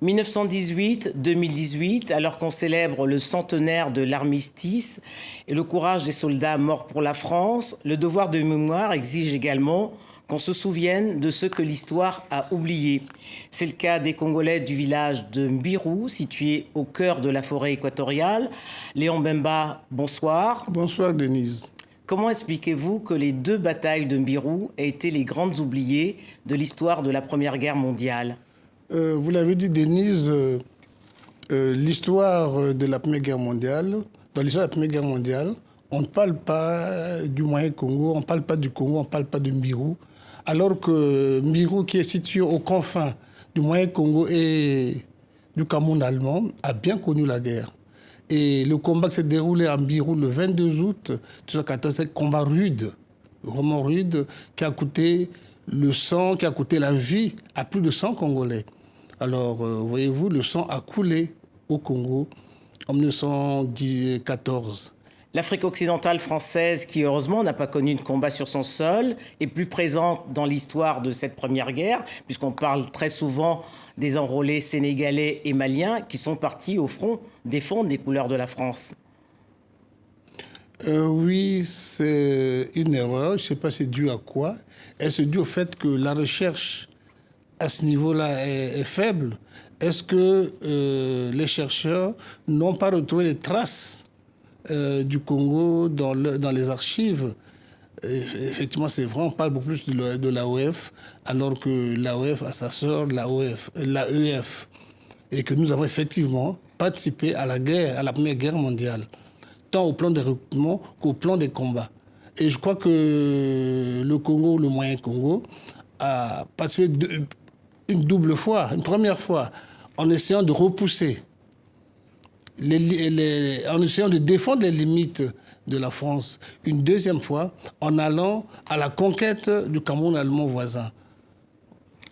1918-2018, alors qu'on célèbre le centenaire de l'armistice et le courage des soldats morts pour la France, le devoir de mémoire exige également qu'on se souvienne de ce que l'histoire a oublié. C'est le cas des Congolais du village de Mbirou, situé au cœur de la forêt équatoriale. Léon Bemba, bonsoir. Bonsoir Denise. Comment expliquez-vous que les deux batailles de Mbirou aient été les grandes oubliées de l'histoire de la Première Guerre mondiale ? Vous l'avez dit Denise, l'histoire de la Première Guerre mondiale, dans l'histoire de la Première Guerre mondiale, on ne parle pas du Moyen-Congo, on ne parle pas du Congo, on ne parle pas de Mbirou, alors que Mbirou, qui est situé aux confins du Moyen-Congo et du Cameroun allemand, a bien connu la guerre. Et le combat qui s'est déroulé à Mbirou le 22 août 1914, c'est un combat rude, vraiment rude, qui a coûté le sang, qui a coûté la vie à plus de 100 Congolais. Alors, voyez-vous, le sang a coulé au Congo en 1914. L'Afrique occidentale française, qui heureusement n'a pas connu de combat sur son sol, est plus présente dans l'histoire de cette première guerre, puisqu'on parle très souvent des enrôlés sénégalais et maliens qui sont partis au front défendre les couleurs de la France. Oui, c'est une erreur. Je ne sais pas c'est dû à quoi. Est-ce dû au fait que la recherche à ce niveau-là est faible? Est-ce que les chercheurs n'ont pas retrouvé les traces du Congo dans les archives? Effectivement, c'est vrai, on parle beaucoup plus de l'AOF, alors que l'AOF a sa sœur, l'AEF, et que nous avons effectivement participé à la guerre, à la Première Guerre mondiale, tant au plan des recrutements qu'au plan des combats. Et je crois que le Congo, le Moyen-Congo, a participé une double fois, une première fois, en essayant de repousser, en essayant de défendre les limites de la France. Une deuxième fois, en allant à la conquête du Cameroun allemand voisin.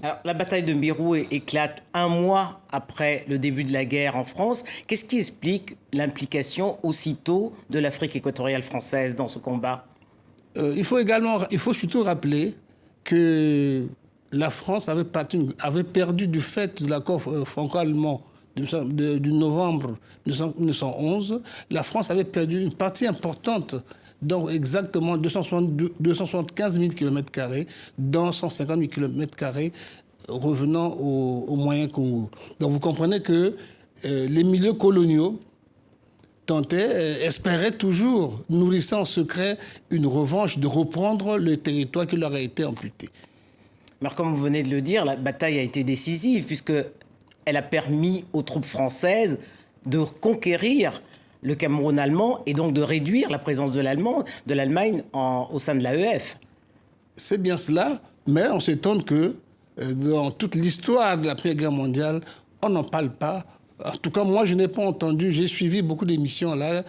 Alors, la bataille de Mbirou éclate un mois après le début de la guerre en France. Qu'est-ce qui explique l'implication aussitôt de l'Afrique équatoriale française dans ce combat ? Il faut surtout rappeler que la France avait perdu du fait de l'accord franco-allemand du novembre 1911. La France avait perdu une partie importante, donc exactement 275 000 km², dans 150 000 km² revenant au Moyen-Congo. Donc vous comprenez que les milieux coloniaux espéraient toujours, nourrissant en secret une revanche, de reprendre le territoire qui leur a été amputé. Alors, comme vous venez de le dire, la bataille a été décisive, puisqu'elle a permis aux troupes françaises de conquérir le Cameroun allemand et donc de réduire la présence de l'Allemagne au sein de l'AEF. C'est bien cela, mais on s'étonne que dans toute l'histoire de la Première Guerre mondiale, on n'en parle pas. En tout cas, moi, je n'ai pas entendu. J'ai suivi beaucoup d'émissions là.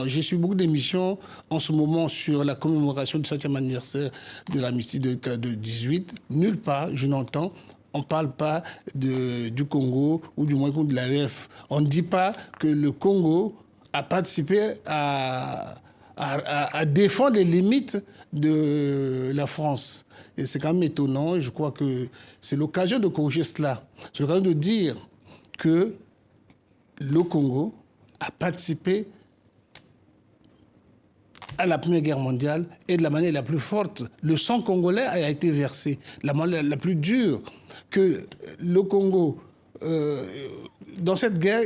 J'ai suivi beaucoup d'émissions en ce moment sur la commémoration du 7e anniversaire de l'amnistie de 18. Nulle part, je n'entends. On ne parle pas du Congo ou du moins de l'AEF. On ne dit pas que le Congo a participé à défendre les limites de la France. Et c'est quand même étonnant. Je crois que c'est l'occasion de corriger cela. C'est l'occasion de dire que le Congo a participé à la Première Guerre mondiale et de la manière la plus forte. Le sang congolais a été versé. La manière la plus dure que le Congo... dans cette guerre,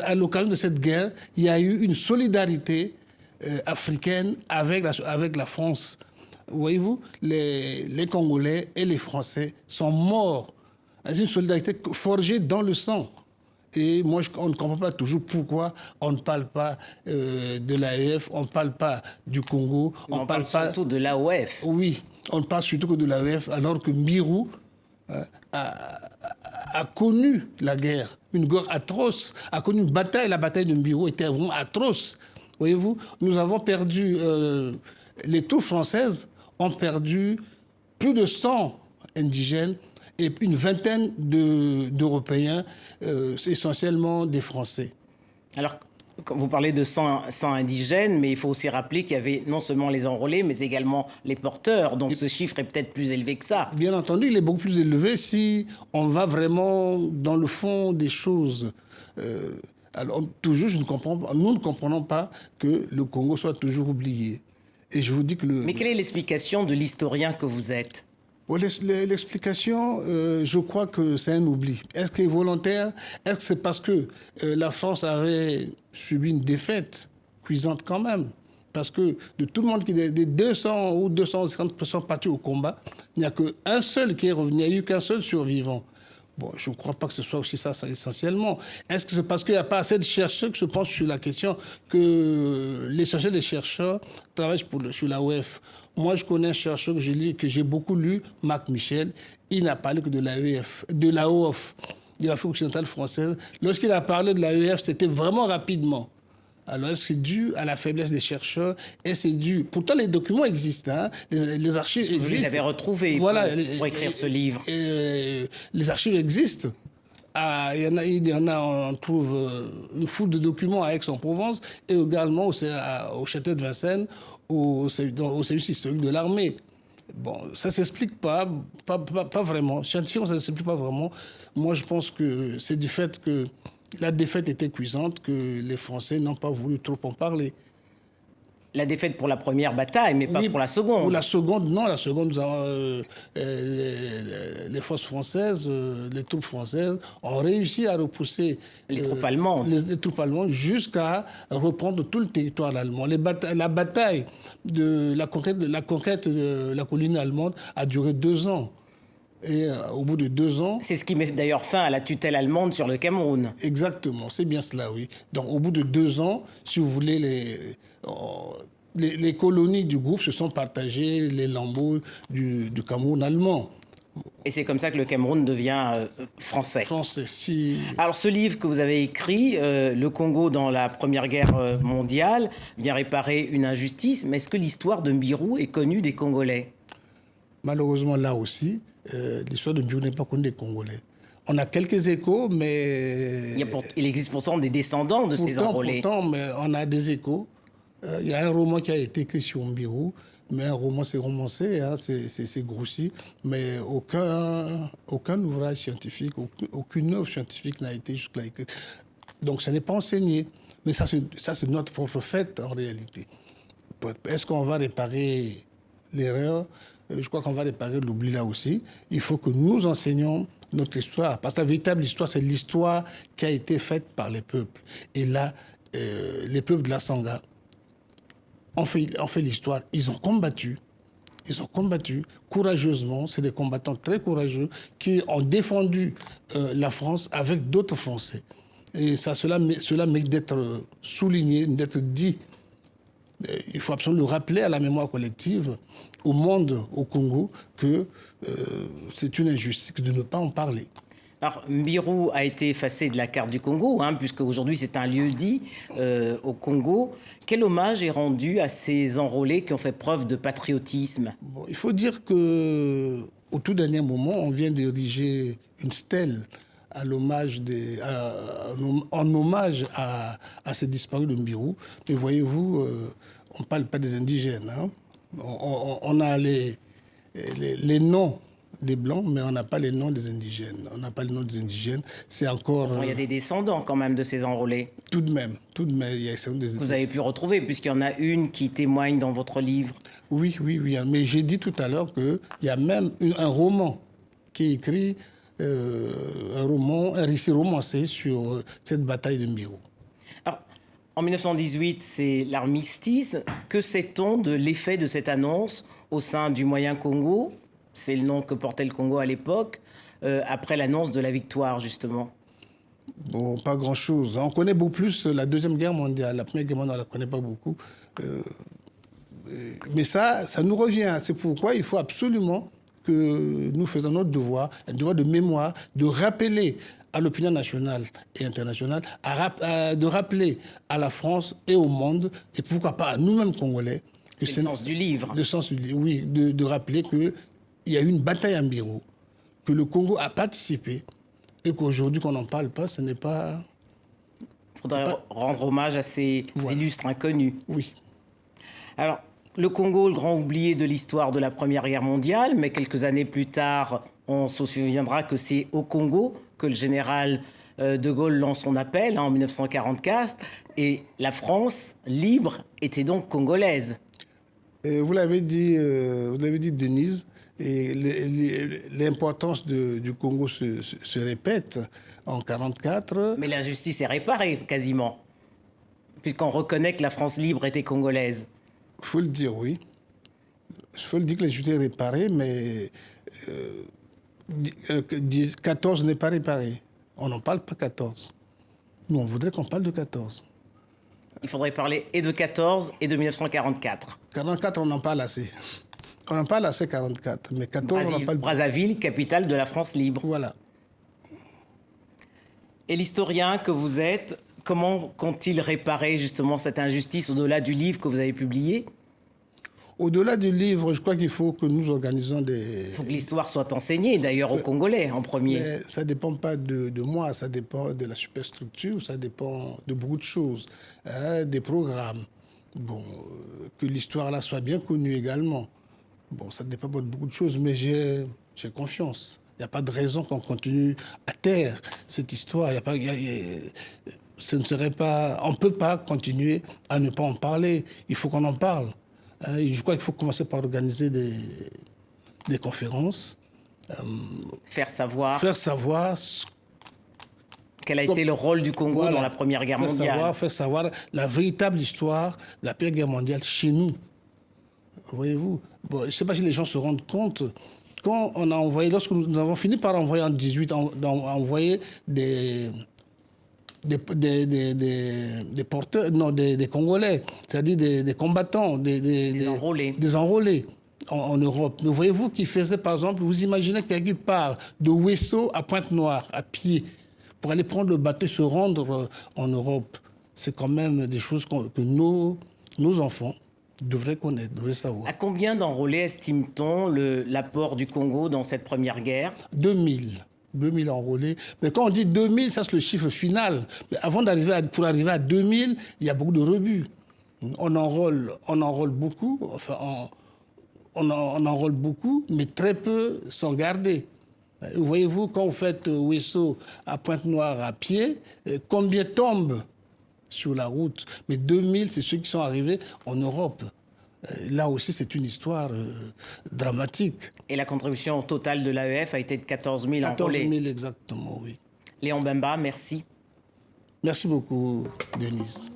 à l'occasion de cette guerre, il y a eu une solidarité africaine avec la France. Voyez-vous, les Congolais et les Français sont morts. C'est une solidarité forgée dans le sang. Et moi, on ne comprend pas toujours pourquoi on ne parle pas de l'AEF, on ne parle pas du Congo. On parle surtout de l'AOF. Oui, on ne parle surtout que de l'AEF, alors que Mbirou a connu la guerre, une guerre atroce, a connu une bataille. La bataille de Mbirou était vraiment atroce. Voyez-vous, nous avons perdu, les troupes françaises ont perdu plus de 100 indigènes et une vingtaine d'Européens, essentiellement des Français. Alors, Quand vous parlez de 100 indigènes, mais il faut aussi rappeler qu'il y avait non seulement les enrôlés, mais également les porteurs. Donc ce chiffre est peut-être plus élevé que ça. Bien entendu, il est beaucoup plus élevé si on va vraiment dans le fond des choses. Alors, toujours, nous ne comprenons pas que le Congo soit toujours oublié. Et je vous dis que Mais quelle est l'explication de l'historien que vous êtes? L'explication, je crois que c'est un oubli. Est-ce qu'il est volontaire? Est-ce que c'est parce que la France avait subi une défaite cuisante quand même? Parce que de tout le monde qui est des 200 ou 250 personnes parties au combat, il n'y a qu'un seul qui est revenu. Il n'y a eu qu'un seul survivant. Bon, je ne crois pas que ce soit aussi ça essentiellement. Est-ce que c'est parce qu'il n'y a pas assez de chercheurs que se penchent sur la question que les chercheurs travaillent sur la l'AOF? Moi, je connais un chercheur que j'ai beaucoup lu, Marc Michel. Il n'a parlé que de l'AEF, de l'AOF, de l'Afrique occidentale française. Lorsqu'il a parlé de l'AEF, c'était vraiment rapidement. Alors, c'est dû à la faiblesse des chercheurs et c'est dû... Pourtant, les documents existent, hein, les archives existent. Vous les avez retrouvés pour écrire ce livre. Les archives existent. Ah, il y en a, on trouve une foule de documents à Aix-en-Provence et également au château de Vincennes, au service historique de l'armée. Bon, ça ne s'explique pas vraiment. Scientifiquement, ça ne s'explique pas vraiment. Moi, je pense que c'est du fait que la défaite était cuisante que les Français n'ont pas voulu trop en parler. La défaite pour la première bataille, mais pas pour la seconde. Pour la seconde, non. La seconde, les forces françaises, les troupes françaises ont réussi à repousser les troupes allemandes. Les troupes allemandes jusqu'à reprendre tout le territoire allemand. La bataille de la conquête de la colonie allemande a duré 2 ans. Et au bout de 2 ans... C'est ce qui met d'ailleurs fin à la tutelle allemande sur le Cameroun. Exactement, c'est bien cela, oui. Donc au bout de 2 ans, si vous voulez, les colonies du groupe se sont partagées les lambeaux du Cameroun allemand. Et c'est comme ça que le Cameroun devient français. Français, si... Alors ce livre que vous avez écrit, Le Congo dans la Première Guerre mondiale, vient réparer une injustice, mais est-ce que l'histoire de Mbirou est connue des Congolais? Malheureusement, là aussi, l'histoire de Mbirou n'est pas connue des Congolais. On a quelques échos, mais... Il existe pourtant des descendants de ces enrôlés. Pourtant, mais on a des échos. Il y a un roman qui a été écrit sur Mbirou, mais un roman, c'est romancé, hein, c'est grossi, mais aucun ouvrage scientifique, aucune œuvre scientifique n'a été jusque-là écrite. Donc, ça n'est pas enseigné. Mais ça, c'est notre propre fait, en réalité. Est-ce qu'on va réparer l'erreur? Je crois qu'on va réparer l'oubli là aussi. Il faut que nous enseignions notre histoire. Parce que la véritable histoire, c'est l'histoire qui a été faite par les peuples. Et là, les peuples de la Sangha ont fait l'histoire. Ils ont combattu courageusement. C'est des combattants très courageux qui ont défendu la France avec d'autres Français. Et cela mérite d'être souligné, d'être dit. Il faut absolument le rappeler à la mémoire collective, au monde, au Congo, que c'est une injustice de ne pas en parler. Alors, Mbirou a été effacé de la carte du Congo, hein, puisque aujourd'hui c'est un lieu dit au Congo. Quel hommage est rendu à ces enrôlés qui ont fait preuve de patriotisme? Bon, il faut dire qu'au tout dernier moment, on vient d'ériger une stèle en hommage à ces disparus de Mbirou. Mais voyez-vous, on ne parle pas des indigènes. Hein. On a les noms des Blancs, mais on n'a pas les noms des indigènes. On n'a pas les noms des indigènes. C'est encore... Il y a des descendants quand même de ces enrôlés. Tout de même. Il y a Vous avez pu retrouver, puisqu'il y en a une qui témoigne dans votre livre. Oui. Mais j'ai dit tout à l'heure qu'il y a même un roman qui est écrit, un récit romancé sur cette bataille de Mbirou. Alors, en 1918, c'est l'armistice. Que sait-on de l'effet de cette annonce au sein du Moyen Congo? C'est le nom que portait le Congo à l'époque, après l'annonce de la victoire, justement. Bon, pas grand-chose. On connaît beaucoup plus la Deuxième Guerre mondiale. La Première Guerre mondiale, on ne la connaît pas beaucoup. Mais ça nous revient. C'est pourquoi il faut absolument que nous faisons notre devoir, un devoir de mémoire, de rappeler à l'opinion nationale et internationale, de rappeler à la France et au monde, et pourquoi pas à nous-mêmes Congolais. C'est le sens du livre. Le sens du livre, oui, de rappeler qu'il y a eu une bataille à Mbirou, que le Congo a participé, et qu'aujourd'hui, qu'on n'en parle pas, ce n'est pas... Il faudrait rendre hommage à ces illustres inconnus. Oui. Alors, le Congo, le grand oublié de l'histoire de la Première Guerre mondiale, mais quelques années plus tard, on se souviendra que c'est au Congo que le général de Gaulle lance son appel en 1944, et la France, libre, était donc congolaise. Et vous l'avez dit, Denise, et l'importance du Congo se répète en 1944. Mais l'injustice est réparée, quasiment, puisqu'on reconnaît que la France libre était congolaise. Il faut le dire, oui. Il faut le dire que l'injustice est réparée, mais 14 n'est pas réparé. On n'en parle pas 14. Nous, on voudrait qu'on parle de 14. Il faudrait parler et de 14 et de 1944. 44, on en parle assez. On en parle assez 44, mais 14, on en parle... Brazzaville, capitale de la France libre. Voilà. Et l'historien que vous êtes, comment compte-t-il réparer justement cette injustice au-delà du livre que vous avez publié ? Au-delà du livre, je crois qu'il faut que nous organisons des... Il faut que l'histoire soit enseignée, d'ailleurs aux Congolais en premier. Mais ça ne dépend pas de moi, ça dépend de la superstructure, ça dépend de beaucoup de choses, hein, des programmes. Bon, que l'histoire là soit bien connue également. Bon, ça dépend de beaucoup de choses, mais j'ai confiance. Il n'y a pas de raison qu'on continue à taire cette histoire. Ce ne serait pas... On ne peut pas continuer à ne pas en parler. Il faut qu'on en parle. Je crois qu'il faut commencer par organiser des conférences. Faire savoir. Faire savoir. Quel a été le rôle du Congo dans la Première Guerre mondiale. Faire savoir la véritable histoire de la Première Guerre mondiale chez nous. Voyez-vous, bon, je ne sais pas si les gens se rendent compte. Quand on a envoyé, lorsque nous avons fini par envoyer en 18, envoyer des porteurs, non, des Congolais, c'est-à-dire des combattants, des enrôlés en Europe. Mais voyez-vous qui faisait, par exemple, vous imaginez quelqu'un part de Ouesso à Pointe-Noire, à pied, pour aller prendre le bateau et se rendre en Europe. C'est quand même des choses que nos enfants devraient connaître, devraient savoir. À combien d'enrôlés estime-t-on l'apport du Congo dans cette première guerre ? 2000 enrôlés. Mais quand on dit 2000, ça c'est le chiffre final. Mais pour arriver à 2000, il y a beaucoup de rebuts. On enrôle beaucoup, enfin, on enrôle beaucoup, mais très peu sont gardés. Voyez-vous, quand vous faites Ouesso à Pointe-Noire à pied, combien tombent sur la route? Mais 2000, c'est ceux qui sont arrivés en Europe. Là aussi, c'est une histoire dramatique. Et la contribution totale de l'AEF a été de 14 000 enrôlés. 14 000 exactement, oui. Léon Bemba, merci. Merci beaucoup, Denise.